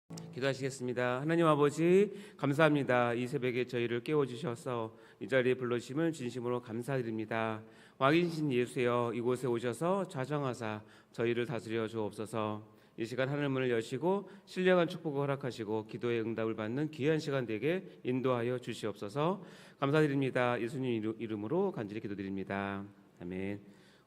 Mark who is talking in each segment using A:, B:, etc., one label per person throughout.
A: 기도하시겠습니다. 하나님 아버지 감사합니다. 이 새벽에 저희를 깨워주셔서 이 자리에 불러주심을 진심으로 감사드립니다. 왕이신 예수여, 이곳에 오셔서 좌정하사 저희를 다스려 주옵소서. 이 시간 하늘 문을 여시고 신령한 축복을 허락하시고 기도의 응답을 받는 귀한 시간 되게 인도하여 주시옵소서. 감사드립니다. 예수님 이름으로 간절히 기도드립니다. 아멘.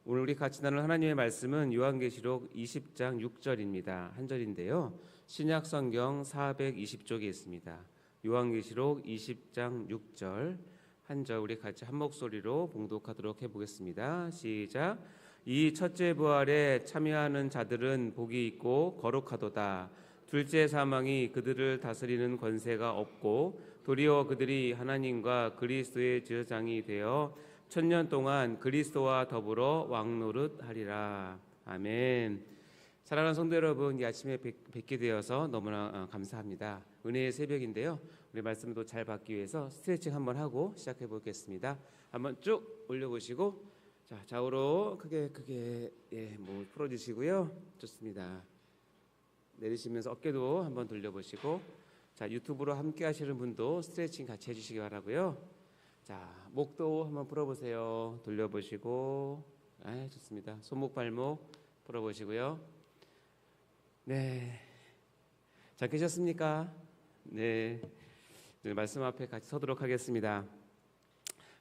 A: 오늘 우리 같이 나눌 하나님의 말씀은 요한계시록 20장 6절입니다. 한 절인데요. 신약 성경 420쪽에 있습니다. 요한계시록 20장 6절 한 절 우리 같이 한 목소리로 봉독하도록 해보겠습니다. 시작. 이 첫째 부활에 참여하는 자들은 복이 있고 거룩하도다. 둘째 사망이 그들을 다스리는 권세가 없고 도리어 그들이 하나님과 그리스도의 제사장이 되어 천년 동안 그리스도와 더불어 왕노릇하리라. 아멘. 사랑하는 성도 여러분, 이 아침에 뵙게 되어서 너무나 감사합니다. 은혜의 새벽인데요. 우리 말씀도 잘 받기 위해서 스트레칭 한번 하고 시작해 보겠습니다. 한번 쭉 올려보시고, 자, 좌우로 크게 풀어주시고요. 좋습니다. 내리시면서 어깨도 한번 돌려보시고, 자, 유튜브로 함께 하시는 분도 스트레칭 같이 해주시기 바라고요. 자, 목도 한번 풀어보세요. 돌려보시고, 좋습니다. 손목 발목 풀어보시고요. 네, 잘 계셨습니까? 네, 말씀 앞에 같이 서도록 하겠습니다.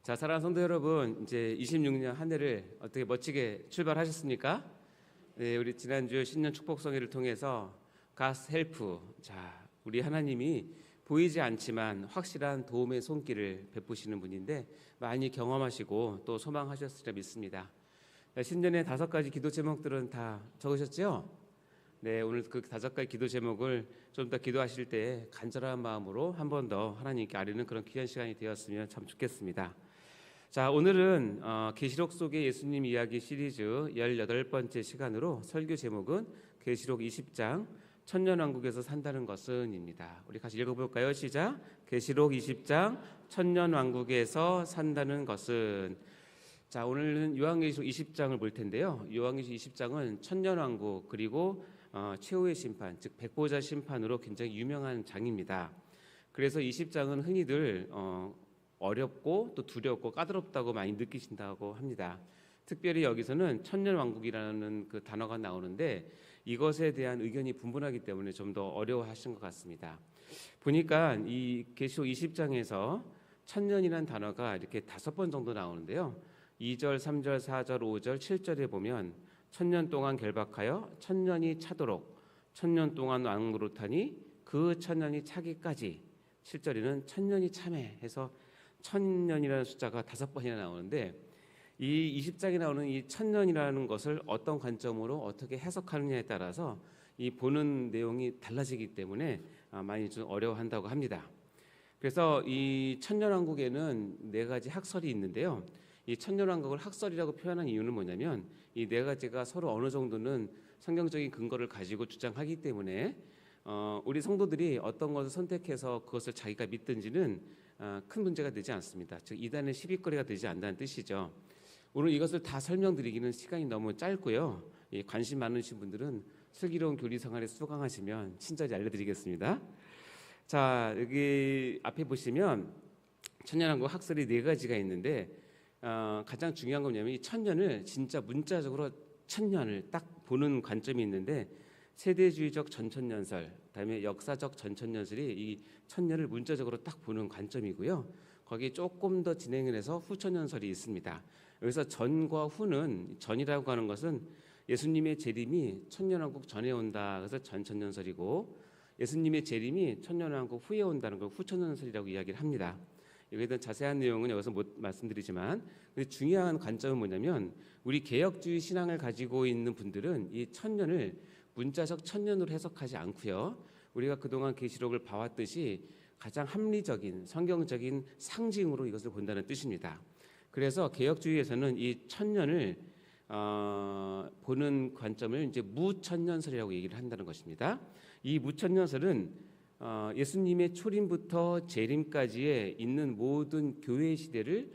A: 자, 사랑하는 성도 여러분, 이제 26년 한 해를 어떻게 멋지게 출발하셨습니까? 네, 우리 지난주 신년 축복성회를 통해서 God's help, 자, 우리 하나님이 보이지 않지만 확실한 도움의 손길을 베푸시는 분인데 많이 경험하시고 또 소망하셨으리라 믿습니다. 신년의 5가지 기도 제목들은 다 적으셨죠? 네, 오늘 그 5가지 기도 제목을 좀 더 기도하실 때 간절한 마음으로 한 번 더 하나님께 아뢰는 그런 귀한 시간이 되었으면 참 좋겠습니다. 자, 오늘은 계시록 속의 예수님 이야기 시리즈 18번째 시간으로 설교 제목은 계시록 20장 천년왕국에서 산다는 것은입니다. 우리 같이 읽어볼까요? 시작. 계시록 20장 천년왕국에서 산다는 것은. 자, 오늘은 요한계시록 20장을 볼 텐데요. 요한계시록 20장은 천년왕국 그리고 최후의 심판, 즉 백보자 심판으로 굉장히 유명한 장입니다. 그래서 20장은 흔히들 어렵고 또 두렵고 까다롭다고 많이 느끼신다고 합니다. 특별히 여기서는 천년왕국이라는 그 단어가 나오는데 이것에 대한 의견이 분분하기 때문에 좀 더 어려워하신 것 같습니다. 보니까 이 계시록 20장에서 천년이라는 단어가 이렇게 5번 정도 나오는데요. 2절, 3절, 4절, 5절, 7절에 보면 천년 동안 결박하여 천년이 차도록 천년 동안 왕노릇하니 그 천년이 차기까지. 7절에는 천년이 참해 해서 천년이라는 숫자가 5번이나 나오는데 이 20장에 나오는 이 천년이라는 것을 어떤 관점으로 어떻게 해석하느냐에 따라서 이 보는 내용이 달라지기 때문에 많이 좀 어려워한다고 합니다. 그래서 이 천년왕국에는 4가지 학설이 있는데요. 이 천년왕국을 학설이라고 표현한 이유는 뭐냐면 이 4가지가 서로 어느 정도는 성경적인 근거를 가지고 주장하기 때문에 우리 성도들이 어떤 것을 선택해서 그것을 자기가 믿든지는 큰 문제가 되지 않습니다. 즉 이단의 시비거리가 되지 않는다는 뜻이죠. 오늘 이것을 다 설명드리기는 시간이 너무 짧고요. 관심 많으신 분들은 슬기로운 교리 생활에 수강하시면 친절히 알려드리겠습니다. 자, 여기 앞에 보시면 천년왕국 학설이 4가지가 있는데 가장 중요한 건 뭐냐면 이 천년을 진짜 문자적으로 천년을 딱 보는 관점이 있는데 세대주의적 전천년설, 그다음에 역사적 전천년설이 이 천년을 문자적으로 딱 보는 관점이고요. 거기에 조금 더 진행을 해서 후천년설이 있습니다. 여기서 전과 후는, 전이라고 하는 것은 예수님의 재림이 천년왕국 전에 온다. 그래서 전천년설이고 예수님의 재림이 천년왕국 후에 온다는 걸 후천년설이라고 이야기를 합니다. 여기에 대한 자세한 내용은 여기서 못 말씀드리지만 중요한 관점은 뭐냐면 우리 개혁주의 신앙을 가지고 있는 분들은 이 천년을 문자적 천년으로 해석하지 않고요. 우리가 그동안 계시록을 봐왔듯이 가장 합리적인 성경적인 상징으로 이것을 본다는 뜻입니다. 그래서 개혁주의에서는 이 천년을 보는 관점을 이제 무천년설이라고 얘기를 한다는 것입니다. 이 무천년설은 예수님의 초림부터 재림까지에 있는 모든 교회 시대를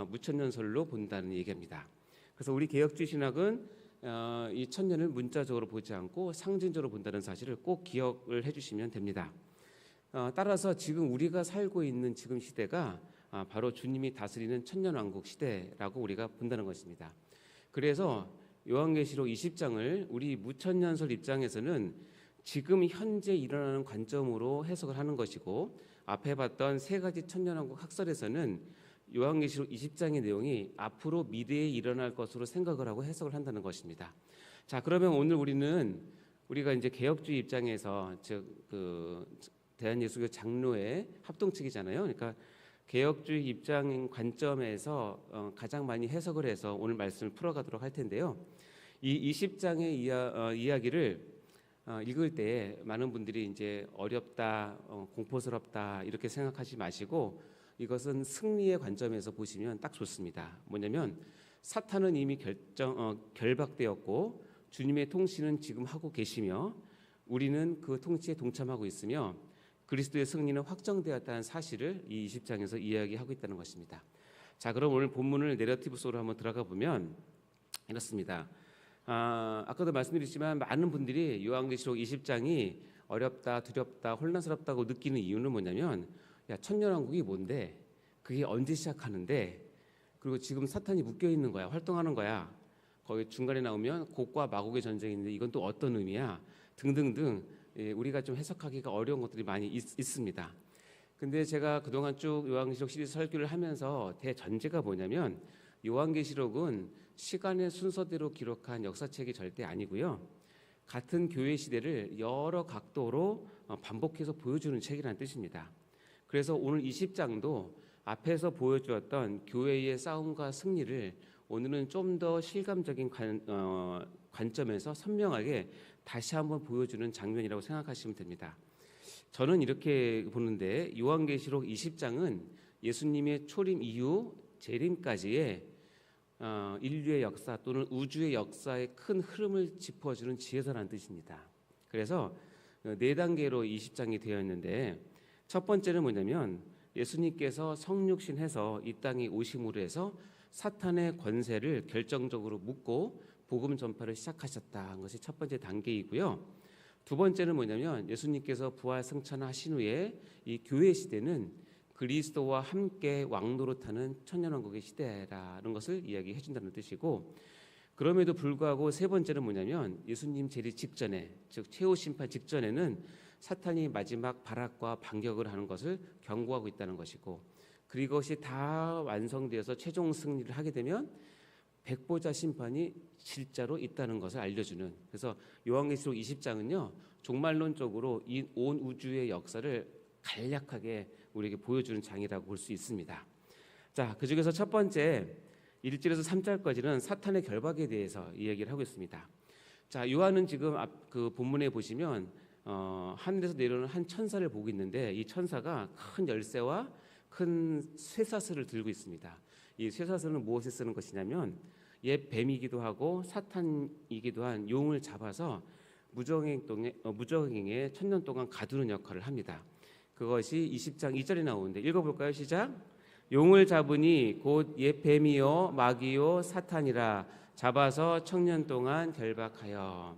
A: 무천년설로 본다는 얘기입니다. 그래서 우리 개혁주의 신학은 이 천년을 문자적으로 보지 않고 상징적으로 본다는 사실을 꼭 기억을 해주시면 됩니다. 따라서 지금 우리가 살고 있는 지금 시대가 바로 주님이 다스리는 천년왕국 시대라고 우리가 본다는 것입니다. 그래서 요한계시록 20장을 우리 무천년설 입장에서는 지금 현재 일어나는 관점으로 해석을 하는 것이고, 앞에 봤던 세 가지 천년왕국 학설에서는 요한계시록 20장의 내용이 앞으로 미래에 일어날 것으로 생각을 하고 해석을 한다는 것입니다. 자, 그러면 오늘 우리가 이제 개혁주의 입장에서, 즉 대한예수교 장로의 합동측이잖아요. 그러니까 개혁주의 입장 관점에서 가장 많이 해석을 해서 오늘 말씀을 풀어가도록 할 텐데요. 이 20장의 이야기를 읽을 때 많은 분들이 이제 어렵다, 공포스럽다 이렇게 생각하지 마시고, 이것은 승리의 관점에서 보시면 딱 좋습니다. 뭐냐면 사탄은 이미 결박되었고 주님의 통치는 지금 하고 계시며 우리는 그 통치에 동참하고 있으며 그리스도의 승리는 확정되었다는 사실을 이 20장에서 이야기하고 있다는 것입니다. 자, 그럼 오늘 본문을 내러티브 속으로 한번 들어가 보면 이렇습니다. 아까도 말씀드렸지만 많은 분들이 요한계시록 20장이 어렵다, 두렵다, 혼란스럽다고 느끼는 이유는 뭐냐면, 야, 천년왕국이 뭔데? 그게 언제 시작하는데? 그리고 지금 사탄이 묶여 있는 거야, 활동하는 거야. 거기 중간에 나오면 곡과 마곡의 전쟁이 있는데 이건 또 어떤 의미야? 등등등 우리가 좀 해석하기가 어려운 것들이 많이 있습니다. 근데 제가 그동안 쭉 요한계시록 시리즈 설교를 하면서 대전제가 뭐냐면, 요한계시록은 시간의 순서대로 기록한 역사책이 절대 아니고요. 같은 교회 시대를 여러 각도로 반복해서 보여주는 책이라는 뜻입니다. 그래서 오늘 20장도 앞에서 보여주었던 교회의 싸움과 승리를 오늘은 좀 더 실감적인 관점에서 선명하게 다시 한번 보여주는 장면이라고 생각하시면 됩니다. 저는 이렇게 보는데, 요한계시록 20장은 예수님의 초림 이후 재림까지의 인류의 역사 또는 우주의 역사의 큰 흐름을 짚어주는 지혜서라는 뜻입니다. 그래서 네 단계로 20장이 되어 있는데, 첫 번째는 뭐냐면 예수님께서 성육신해서 이 땅에 오심으로 해서 사탄의 권세를 결정적으로 묶고 복음 전파를 시작하셨다는 것이 첫 번째 단계이고요. 두 번째는 뭐냐면 예수님께서 부활 승천하신 후에 이 교회 시대는 그리스도와 함께 왕노릇하는 천년왕국의 시대라는 것을 이야기해 준다는 뜻이고, 그럼에도 불구하고 세 번째는 뭐냐면 예수님 재림 직전에, 즉 최후 심판 직전에는 사탄이 마지막 발악과 반격을 하는 것을 경고하고 있다는 것이고, 그것이 다 완성되어서 최종 승리를 하게 되면 백보자 심판이 실제로 있다는 것을 알려주는, 그래서 요한계시록 20장은요 종말론적으로 이 온 우주의 역사를 간략하게 우리에게 보여주는 장이라고 볼 수 있습니다. 자, 그 중에서 첫 번째 1절에서 3절까지는 사탄의 결박에 대해서 이야기를 하고 있습니다. 자, 요한은 지금 그 본문에 보시면 하늘에서 내려오는 한 천사를 보고 있는데, 이 천사가 큰 열쇠와 큰 쇠사슬을 들고 있습니다. 이 쇠사슬은 무엇에 쓰는 것이냐면 옛 뱀이기도 하고 사탄이기도 한 용을 잡아서 무저행에 천년 동안 가두는 역할을 합니다. 그것이 20장 2절에 나오는데 읽어볼까요? 시작. 용을 잡으니 곧 옛 뱀이요 마귀요 사탄이라 잡아서 천년 동안 결박하여.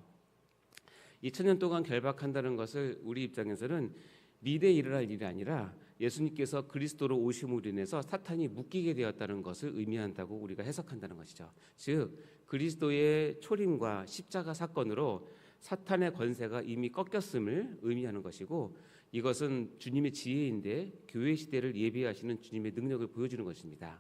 A: 이 천년 동안 결박한다는 것을 우리 입장에서는 미래에 일어날 일이 아니라 예수님께서 그리스도로 오심으로 인해서 사탄이 묶이게 되었다는 것을 의미한다고 우리가 해석한다는 것이죠. 즉 그리스도의 초림과 십자가 사건으로 사탄의 권세가 이미 꺾였음을 의미하는 것이고, 이것은 주님의 지혜인데 교회 시대를 예비하시는 주님의 능력을 보여주는 것입니다.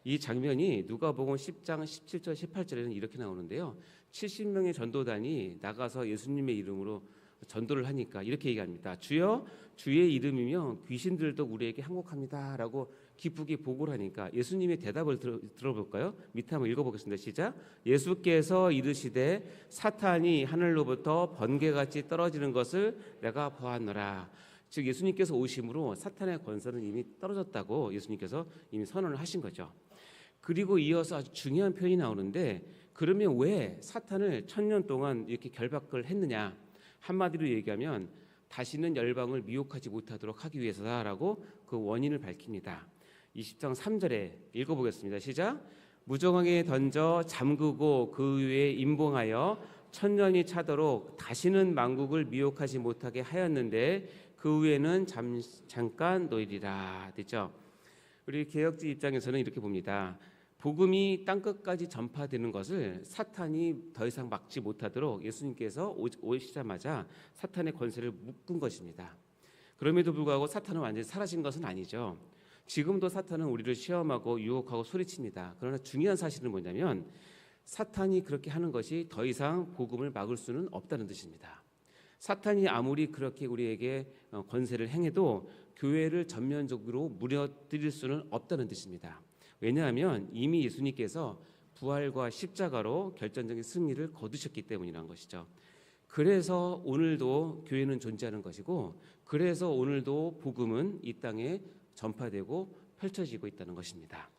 A: 이 장면이 누가복음 10장 17절 18절에는 이렇게 나오는데요. 70명의 전도단이 나가서 예수님의 이름으로 전도를 하니까 이렇게 얘기합니다. 주여 주의 이름이며 귀신들도 우리에게 항복합니다 라고 기쁘게 보고를 하니까 예수님의 대답을 들어볼까요? 밑에 한번 읽어보겠습니다. 시작. 예수께서 이르시되 사탄이 하늘로부터 번개같이 떨어지는 것을 내가 보았노라. 즉 예수님께서 오심으로 사탄의 권세는 이미 떨어졌다고 예수님께서 이미 선언을 하신 거죠. 그리고 이어서 아주 중요한 표현이 나오는데, 그러면 왜 사탄을 천년 동안 이렇게 결박을 했느냐? 한마디로 얘기하면 다시는 열방을 미혹하지 못하도록 하기 위해서다라고 그 원인을 밝힙니다. 20장 3절에 읽어보겠습니다. 시작. 무정하게 던져 잠그고 그 위에 임봉하여 천년이 차도록 다시는 만국을 미혹하지 못하게 하였는데 그 후에는 잠깐 놓이리라. 됐죠? 우리 개혁주 입장에서는 이렇게 봅니다. 복음이 땅끝까지 전파되는 것을 사탄이 더 이상 막지 못하도록 예수님께서 오시자마자 사탄의 권세를 묶은 것입니다. 그럼에도 불구하고 사탄은 완전히 사라진 것은 아니죠. 지금도 사탄은 우리를 시험하고 유혹하고 소리칩니다. 그러나 중요한 사실은 뭐냐면 사탄이 그렇게 하는 것이 더 이상 복음을 막을 수는 없다는 뜻입니다. 사탄이 아무리 그렇게 우리에게 권세를 행해도 교회를 전면적으로 무너뜨릴 수는 없다는 뜻입니다. 왜냐하면 이미 예수님께서 부활과 십자가로 결정적인 승리를 거두셨기 때문이라는 것이죠. 그래서 오늘도 교회는 존재하는 것이고, 그래서 오늘도 복음은 이 땅에 전파되고 펼쳐지고 있다는 것입니다.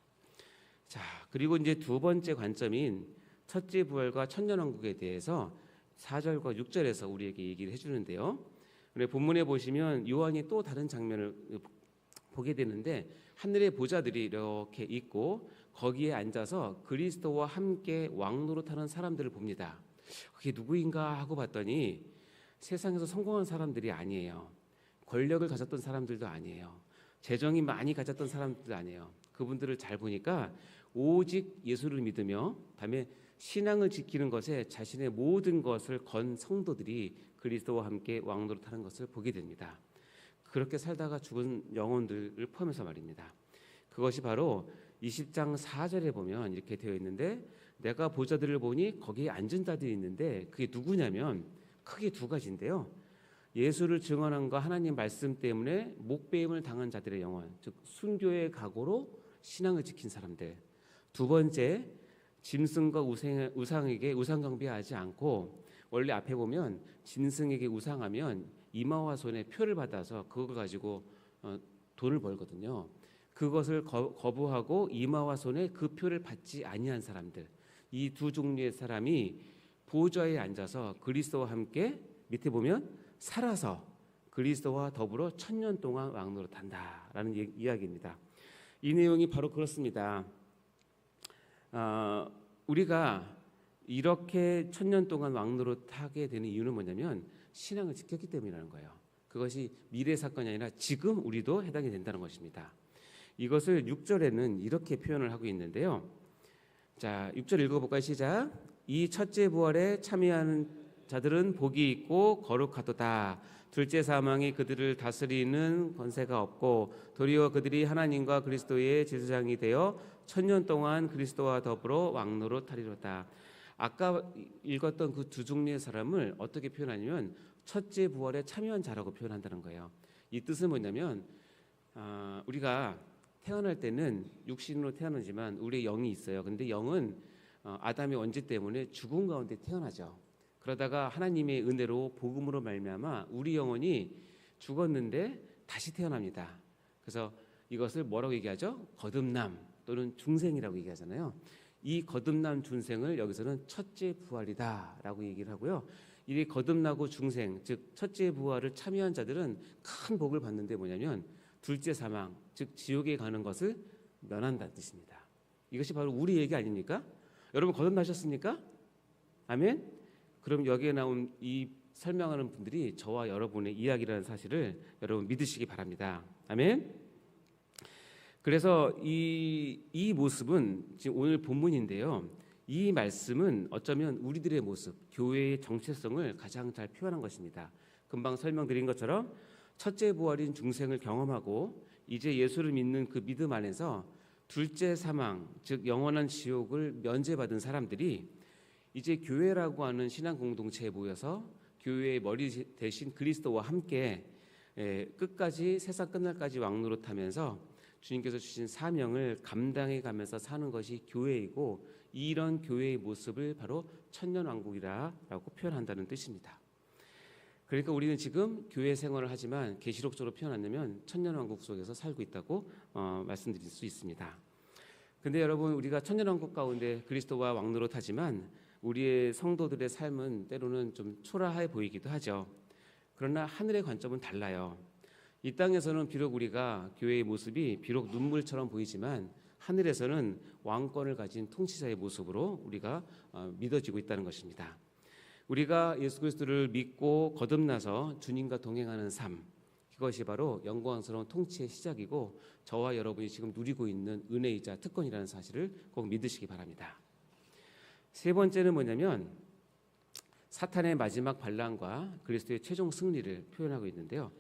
A: 자, 그리고 이제 두 번째 관점인 첫째 부활과 천년왕국에 대해서 4절과 6절에서 우리에게 얘기를 해주는데요. 본문에 보시면 요한이 또 다른 장면을 보게 되는데, 하늘의 보좌들이 이렇게 있고 거기에 앉아서 그리스도와 함께 왕노릇하는 사람들을 봅니다. 그게 누구인가 하고 봤더니 세상에서 성공한 사람들이 아니에요. 권력을 가졌던 사람들도 아니에요. 재정이 많이 가졌던 사람들도 아니에요. 그분들을 잘 보니까 오직 예수를 믿으며 다음에 신앙을 지키는 것에 자신의 모든 것을 건 성도들이 그리스도와 함께 왕노릇하는 것을 보게 됩니다. 그렇게 살다가 죽은 영혼들을 포함해서 말입니다. 그것이 바로 20장 4절에 보면 이렇게 되어 있는데, 내가 보좌들을 보니 거기에 앉은 자들이 있는데 그게 누구냐면 크게 두 가지인데요. 예수를 증언함과 하나님 말씀 때문에 목배임을 당한 자들의 영혼, 즉 순교의 각오로 신앙을 지킨 사람들. 두 번째, 짐승과 우상에게 우상 경배하지 않고, 원래 앞에 보면 짐승에게 우상하면 이마와 손에 표를 받아서 그걸 가지고 돈을 벌거든요. 그것을 거부하고 이마와 손에 그 표를 받지 아니한 사람들, 이 두 종류의 사람이 보좌에 앉아서 그리스도와 함께 밑에 보면 살아서 그리스도와 더불어 천년 동안 왕노릇한다라는 이야기입니다. 이 내용이 바로 그렇습니다. 우리가 이렇게 천년 동안 왕노릇하게 되는 이유는 뭐냐면 신앙을 지켰기 때문이라는 거예요. 그것이 미래 사건이 아니라 지금 우리도 해당이 된다는 것입니다. 이것을 6절에는 이렇게 표현을 하고 있는데요. 자, 6절 읽어볼까요? 시작. 이 첫째 부활에 참여하는 자들은 복이 있고 거룩하도다. 둘째 사망이 그들을 다스리는 권세가 없고 도리어 그들이 하나님과 그리스도의 제사장이 되어 천년 동안 그리스도와 더불어 왕노릇하리로다. 아까 읽었던 그 두 종류의 사람을 어떻게 표현하냐면 첫째 부활에 참여한 자라고 표현한다는 거예요. 이 뜻은 뭐냐면 우리가 태어날 때는 육신으로 태어나지만 우리의 영이 있어요. 근데 영은 아담의 원죄 때문에 죽음 가운데 태어나죠. 그러다가 하나님의 은혜로 복음으로 말미암아 우리 영혼이 죽었는데 다시 태어납니다. 그래서 이것을 뭐라고 얘기하죠? 거듭남 또는 중생이라고 얘기하잖아요. 이 거듭난 중생을 여기서는 첫째 부활이다라고 얘기를 하고요. 이 거듭나고 중생, 즉 첫째 부활을 참여한 자들은 큰 복을 받는데 뭐냐면 둘째 사망, 즉 지옥에 가는 것을 면한다는 뜻입니다. 이것이 바로 우리 얘기 아닙니까? 여러분 거듭나셨습니까? 아멘? 그럼 여기에 나온 이 설명하는 분들이 저와 여러분의 이야기라는 사실을 여러분 믿으시기 바랍니다. 아멘? 그래서 이 모습은 지금 오늘 본문인데요. 이 말씀은 어쩌면 우리들의 모습, 교회의 정체성을 가장 잘 표현한 것입니다. 금방 설명드린 것처럼 첫째 부활인 중생을 경험하고 이제 예수를 믿는 그 믿음 안에서 둘째 사망, 즉 영원한 지옥을 면제받은 사람들이 이제 교회라고 하는 신앙 공동체에 모여서 교회의 머리 대신 그리스도와 함께 끝까지 세상 끝날까지 왕노릇하면서 주님께서 주신 사명을 감당해 가면서 사는 것이 교회이고, 이런 교회의 모습을 바로 천년왕국이라고 표현한다는 뜻입니다. 그러니까 우리는 지금 교회 생활을 하지만 계시록적으로 표현하면 천년왕국 속에서 살고 있다고 말씀드릴 수 있습니다. 근데 여러분, 우리가 천년왕국 가운데 그리스도와 왕노릇하지만 우리의 성도들의 삶은 때로는 좀 초라해 보이기도 하죠. 그러나 하늘의 관점은 달라요. 이 땅에서는 비록 우리가 교회의 모습이 비록 눈물처럼 보이지만 하늘에서는 왕권을 가진 통치자의 모습으로 우리가 믿어지고 있다는 것입니다. 우리가 예수 그리스도를 믿고 거듭나서 주님과 동행하는 삶, 이것이 바로 영광스러운 통치의 시작이고 저와 여러분이 지금 누리고 있는 은혜이자 특권이라는 사실을 꼭 믿으시기 바랍니다. 세 번째는 뭐냐면 사탄의 마지막 반란과 그리스도의 최종 승리를 표현하고 있는데요.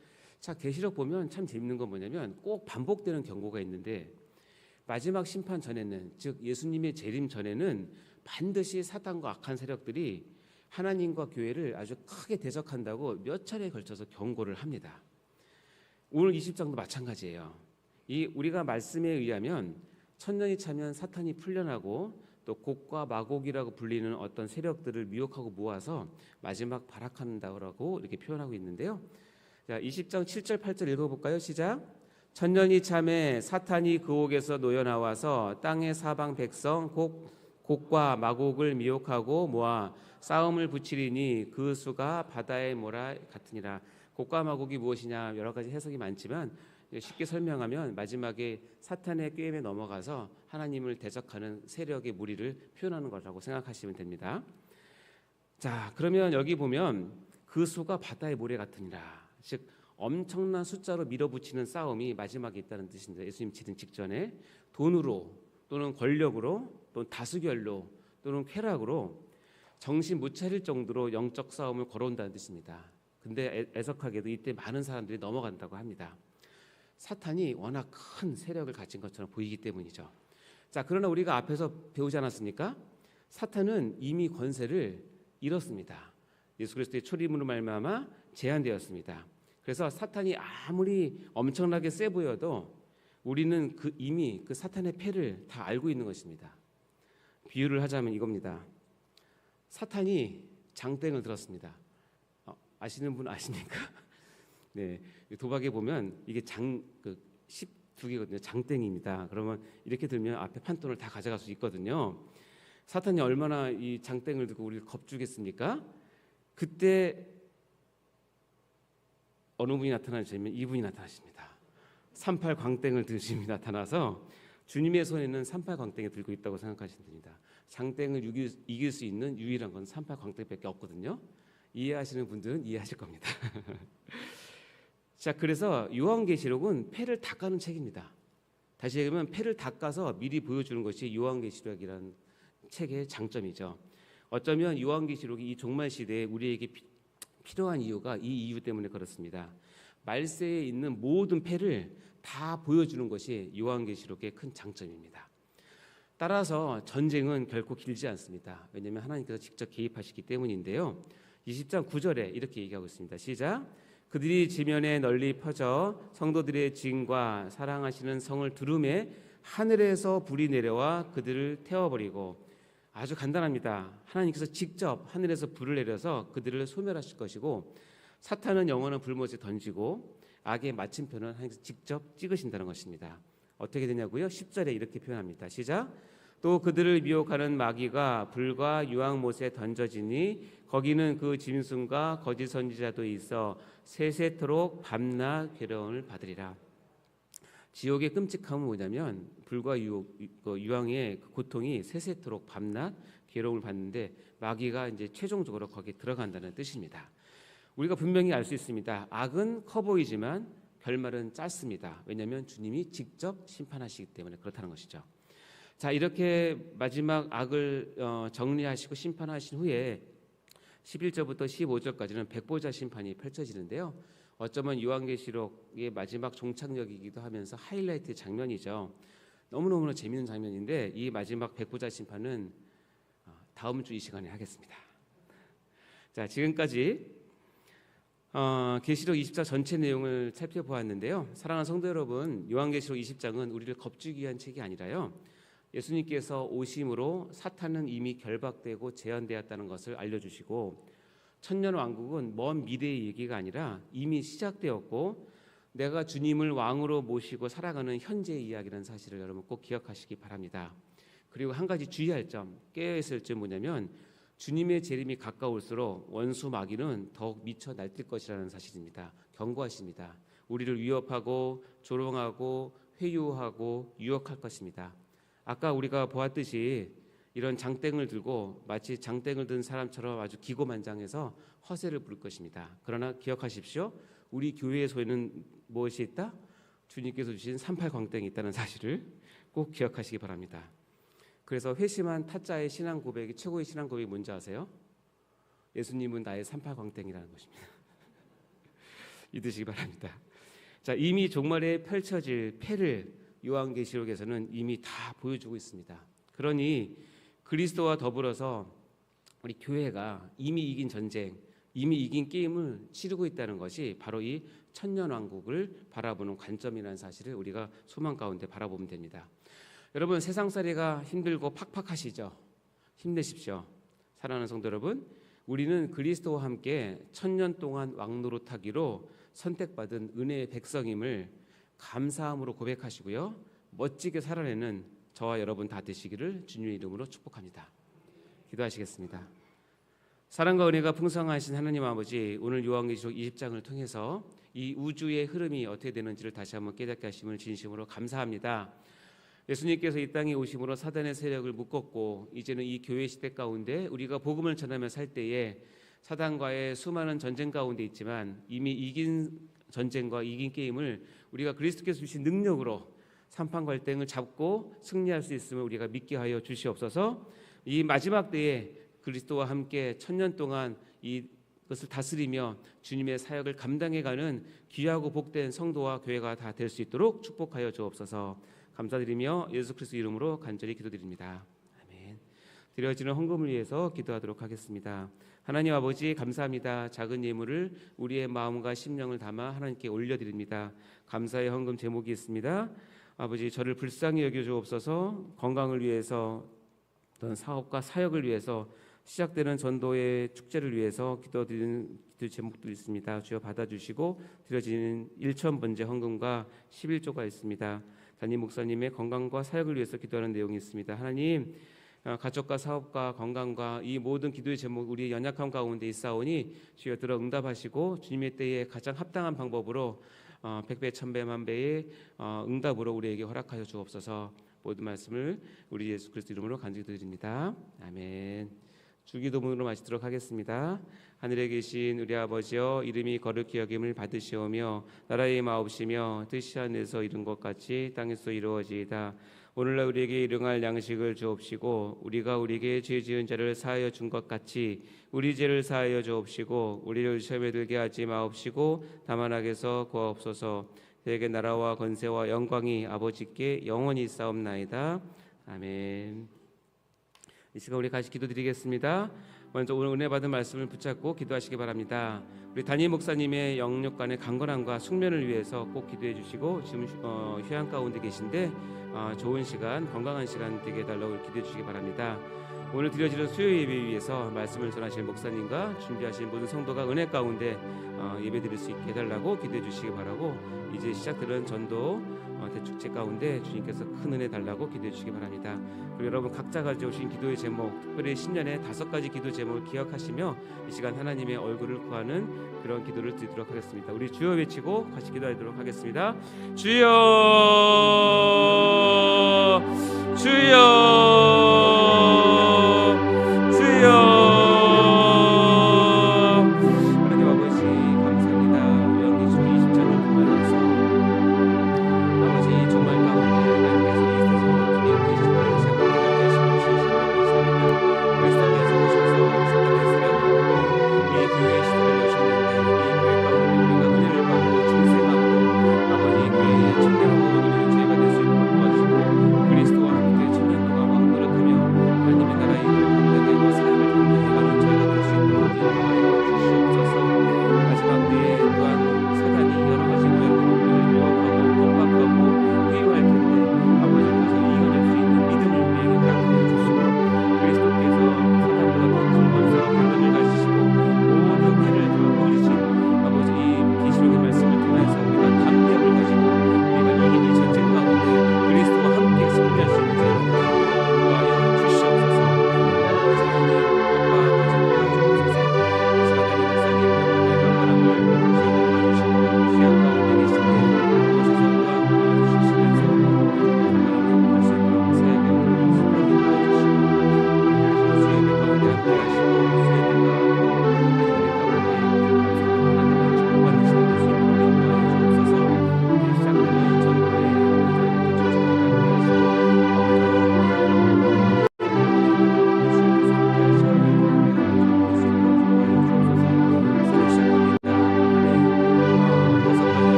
A: 자, 계시록 보면 참 재밌는 건 뭐냐면 꼭 반복되는 경고가 있는데 마지막 심판 전에는, 즉 예수님의 재림 전에는 반드시 사탄과 악한 세력들이 하나님과 교회를 아주 크게 대적한다고 몇 차례에 걸쳐서 경고를 합니다. 오늘 20장도 마찬가지예요. 우리가 말씀에 의하면 천년이 차면 사탄이 풀려나고 또 곡과 마곡이라고 불리는 어떤 세력들을 미혹하고 모아서 마지막 발악한다고 이렇게 표현하고 있는데요. 자, 20장 7절 8절 읽어볼까요? 시작. 천년이 참에 사탄이 그 옥에서 놓여 나와서 땅의 사방 백성 곡과 마곡을 미혹하고 모아 싸움을 붙이리니 그 수가 바다의 모라 같으니라. 곡과 마곡이 무엇이냐, 여러 가지 해석이 많지만 쉽게 설명하면 마지막에 사탄의 꾀임에 넘어가서 하나님을 대적하는 세력의 무리를 표현하는 거라고 생각하시면 됩니다. 자, 그러면 여기 보면 그 수가 바다의 모래 같으니라, 즉 엄청난 숫자로 밀어붙이는 싸움이 마지막에 있다는 뜻입니다. 예수님 지든 직전에 돈으로 또는 권력으로 또는 다수결로 또는 쾌락으로 정신 못 차릴 정도로 영적 싸움을 걸어온다는 뜻입니다. 근데 애석하게도 이때 많은 사람들이 넘어간다고 합니다. 사탄이 워낙 큰 세력을 가진 것처럼 보이기 때문이죠. 자, 그러나 우리가 앞에서 배우지 않았습니까? 사탄은 이미 권세를 잃었습니다. 예수 그리스도의 초림으로 말미암아 제한되었습니다. 그래서 사탄이 아무리 엄청나게 세 보여도 우리는 이미 그 사탄의 패를 다 알고 있는 것입니다. 비유를 하자면 이겁니다. 사탄이 장땡을 들었습니다. 아시는 분 아십니까? 네, 도박에 보면 이게 12개거든요. 장땡입니다. 그러면 이렇게 들면 앞에 판돈을 다 가져갈 수 있거든요. 사탄이 얼마나 이 장땡을 들고 우리를 겁주겠습니까? 그때 어느 분이 나타나시면 이분이 나타나십니다. 38 광땡을 드시면 나타나서 주님의 손에는 38 광땡이 들고 있다고 생각하시면 됩니다. 장땡을 이길 수 있는 유일한 건 38 광땡밖에 없거든요. 이해하시는 분들은 이해하실 겁니다. 자, 그래서 요한계시록은 패를 닦아는 책입니다. 다시 얘기하면 패를 닦아서 미리 보여주는 것이 요한계시록이라는 책의 장점이죠. 어쩌면 요한계시록이 이 종말 시대에 우리에게 필요한 이유가 이 이유 때문에 그렇습니다. 말세에 있는 모든 패를 다 보여주는 것이 요한계시록의 큰 장점입니다. 따라서 전쟁은 결코 길지 않습니다. 왜냐하면 하나님께서 직접 개입하시기 때문인데요. 20장 9절에 이렇게 얘기하고 있습니다. 시작. 그들이 지면에 널리 퍼져 성도들의 증과 사랑하시는 성을 두름에 하늘에서 불이 내려와 그들을 태워버리고, 아주 간단합니다. 하나님께서 직접 하늘에서 불을 내려서 그들을 소멸하실 것이고, 사탄은 영원한 불못에 던지고 악의 마침표는 하나님께서 직접 찍으신다는 것입니다. 어떻게 되냐고요? 10절에 이렇게 표현합니다. 시작. 또 그들을 미혹하는 마귀가 불과 유황못에 던져지니 거기는 그 짐승과 거짓 선지자도 있어 세세토록 밤낮 괴로움을 받으리라. 지옥의 끔찍함은 뭐냐면 불과 유황의 고통이 세세토록 밤낮 괴로움을 받는데 마귀가 이제 최종적으로 거기에 들어간다는 뜻입니다. 우리가 분명히 알 수 있습니다. 악은 커 보이지만 결말은 짧습니다. 왜냐하면 주님이 직접 심판하시기 때문에 그렇다는 것이죠. 자, 이렇게 마지막 악을 정리하시고 심판하신 후에 11절부터 15절까지는 백보자 심판이 펼쳐지는데요. 어쩌면 요한계시록의 마지막 종착역이기도 하면서 하이라이트 장면이죠. 너무너무 재미있는 장면인데 이 마지막 백보자 심판은 다음 주 이 시간에 하겠습니다. 자, 지금까지 계시록 20장 전체 내용을 살펴보았는데요. 사랑하는 성도 여러분, 요한계시록 20장은 우리를 겁주기 위한 책이 아니라요, 예수님께서 오심으로 사탄은 이미 결박되고 제한되었다는 것을 알려주시고, 천년왕국은 먼 미래의 얘기가 아니라 이미 시작되었고 내가 주님을 왕으로 모시고 살아가는 현재의 이야기라는 사실을 여러분 꼭 기억하시기 바랍니다. 그리고 한 가지 주의할 점, 깨어있을 점 뭐냐면 주님의 재림이 가까울수록 원수 마귀는 더욱 미쳐 날뛸 것이라는 사실입니다. 경고하십니다. 우리를 위협하고 조롱하고 회유하고 유혹할 것입니다. 아까 우리가 보았듯이 이런 장땡을 들고 마치 장땡을 든 사람처럼 아주 기고만장해서 허세를 부를 것입니다. 그러나 기억하십시오. 우리 교회의 소에는 무엇이 있다? 주님께서 주신 38 광땡이 있다는 사실을 꼭 기억하시기 바랍니다. 그래서 회심한 타짜의 신앙 고백이 최고의 신앙 고백이 뭔지 아세요? 예수님은 나의 38 광땡이라는 것입니다. 믿으시기 바랍니다. 자, 이미 종말에 펼쳐질 패를 요한계시록에서는 이미 다 보여주고 있습니다. 그러니 그리스도와 더불어서 우리 교회가 이미 이긴 전쟁, 이미 이긴 게임을 치르고 있다는 것이 바로 이 천년왕국을 바라보는 관점이라는 사실을 우리가 소망 가운데 바라보면 됩니다. 여러분, 세상살이가 힘들고 팍팍하시죠? 힘내십시오. 사랑하는 성도 여러분, 우리는 그리스도와 함께 천년 동안 왕노릇하기로 선택받은 은혜의 백성임을 감사함으로 고백하시고요, 멋지게 살아내는 저와 여러분 다 되시기를 주님의 이름으로 축복합니다. 기도하시겠습니다. 사랑과 은혜가 풍성하신 하나님 아버지, 오늘 요한계시록 20장을 통해서 이 우주의 흐름이 어떻게 되는지를 다시 한번 깨닫게 하심을 진심으로 감사합니다. 예수님께서 이 땅에 오심으로 사단의 세력을 묶었고, 이제는 이 교회 시대 가운데 우리가 복음을 전하며 살 때에 사단과의 수많은 전쟁 가운데 있지만 이미 이긴 전쟁과 이긴 게임을 우리가 그리스도께서 주신 능력으로 삼판갈등을 잡고 승리할 수 있음을 우리가 믿게 하여 주시옵소서. 이 마지막 때에 그리스도와 함께 천년 동안 이것을 다스리며 주님의 사역을 감당해가는 귀하고 복된 성도와 교회가 다 될 수 있도록 축복하여 주옵소서. 감사드리며 예수 그리스도 이름으로 간절히 기도드립니다. 아멘. 드려지는 헌금을 위해서 기도하도록 하겠습니다. 하나님 아버지, 감사합니다. 작은 예물을 우리의 마음과 심령을 담아 하나님께 올려드립니다. 감사의 헌금 제목이 있습니다. 아버지, 저를 불쌍히 여겨주옵소서. 건강을 위해서, 어떤 사업과 사역을 위해서, 시작되는 전도의 축제를 위해서 기도드리는 기도 제목도 있습니다. 주여 받아주시고, 드려지는 1,000번째 헌금과 11조가 있습니다. 담임 목사님의 건강과 사역을 위해서 기도하는 내용이 있습니다. 하나님, 가족과 사업과 건강과 이 모든 기도의 제목, 우리의 연약함 가운데 있사오니 주여 들어 응답하시고, 주님의 때에 가장 합당한 방법으로 100배, 1000배, 만배의 응답으로 우리에게 허락하여 주옵소서. 모든 말씀을 우리 예수 그리스도 이름으로 간절히 드립니다. 아멘. 주기도문으로 마치도록 하겠습니다. 하늘에 계신 우리 아버지여, 이름이 거룩히 여김을 받으시오며 나라의 마옵시며 뜻이 하늘에서 이룬 것 같이 땅에서 이루어지이다. 오늘날 우리에게 일용할 양식을 주옵시고, 우리가 우리에게 죄 지은 자를 사하여 준 것 같이 우리 죄를 사하여 주옵시고, 우리를 시험에 들게 하지 마옵시고 다만 악에서 구하옵소서. 대개 나라와 권세와 영광이 아버지께 영원히 있사옵나이다. 아멘. 이 시간 우리 같이 기도드리겠습니다. 먼저 오늘 은혜 받은 말씀을 붙잡고 기도하시기 바랍니다. 우리 담임 목사님의 영육간의 강건함과 숙면을 위해서 꼭 기도해 주시고, 지금 휴양 가운데 계신데 좋은 시간, 건강한 시간 되게 해달라고 기도해 주시기 바랍니다. 오늘 드려지는 수요 예배 위해서 말씀을 전하실 목사님과 준비하신 모든 성도가 은혜 가운데 예배 드릴 수 있게 해달라고 기도해 주시기 바라고, 이제 시작되는 전도 대축제 가운데 주님께서 큰 은혜 달라고 기도해 주시기 바랍니다. 그리고 여러분 각자 가져오신 기도의 제목, 특별히 신년에 5가지 기도 제목을 기억하시며 이 시간 하나님의 얼굴을 구하는 그런 기도를 드리도록 하겠습니다. 우리 주여 외치고 같이 기도하도록 하겠습니다. 주여, 주여.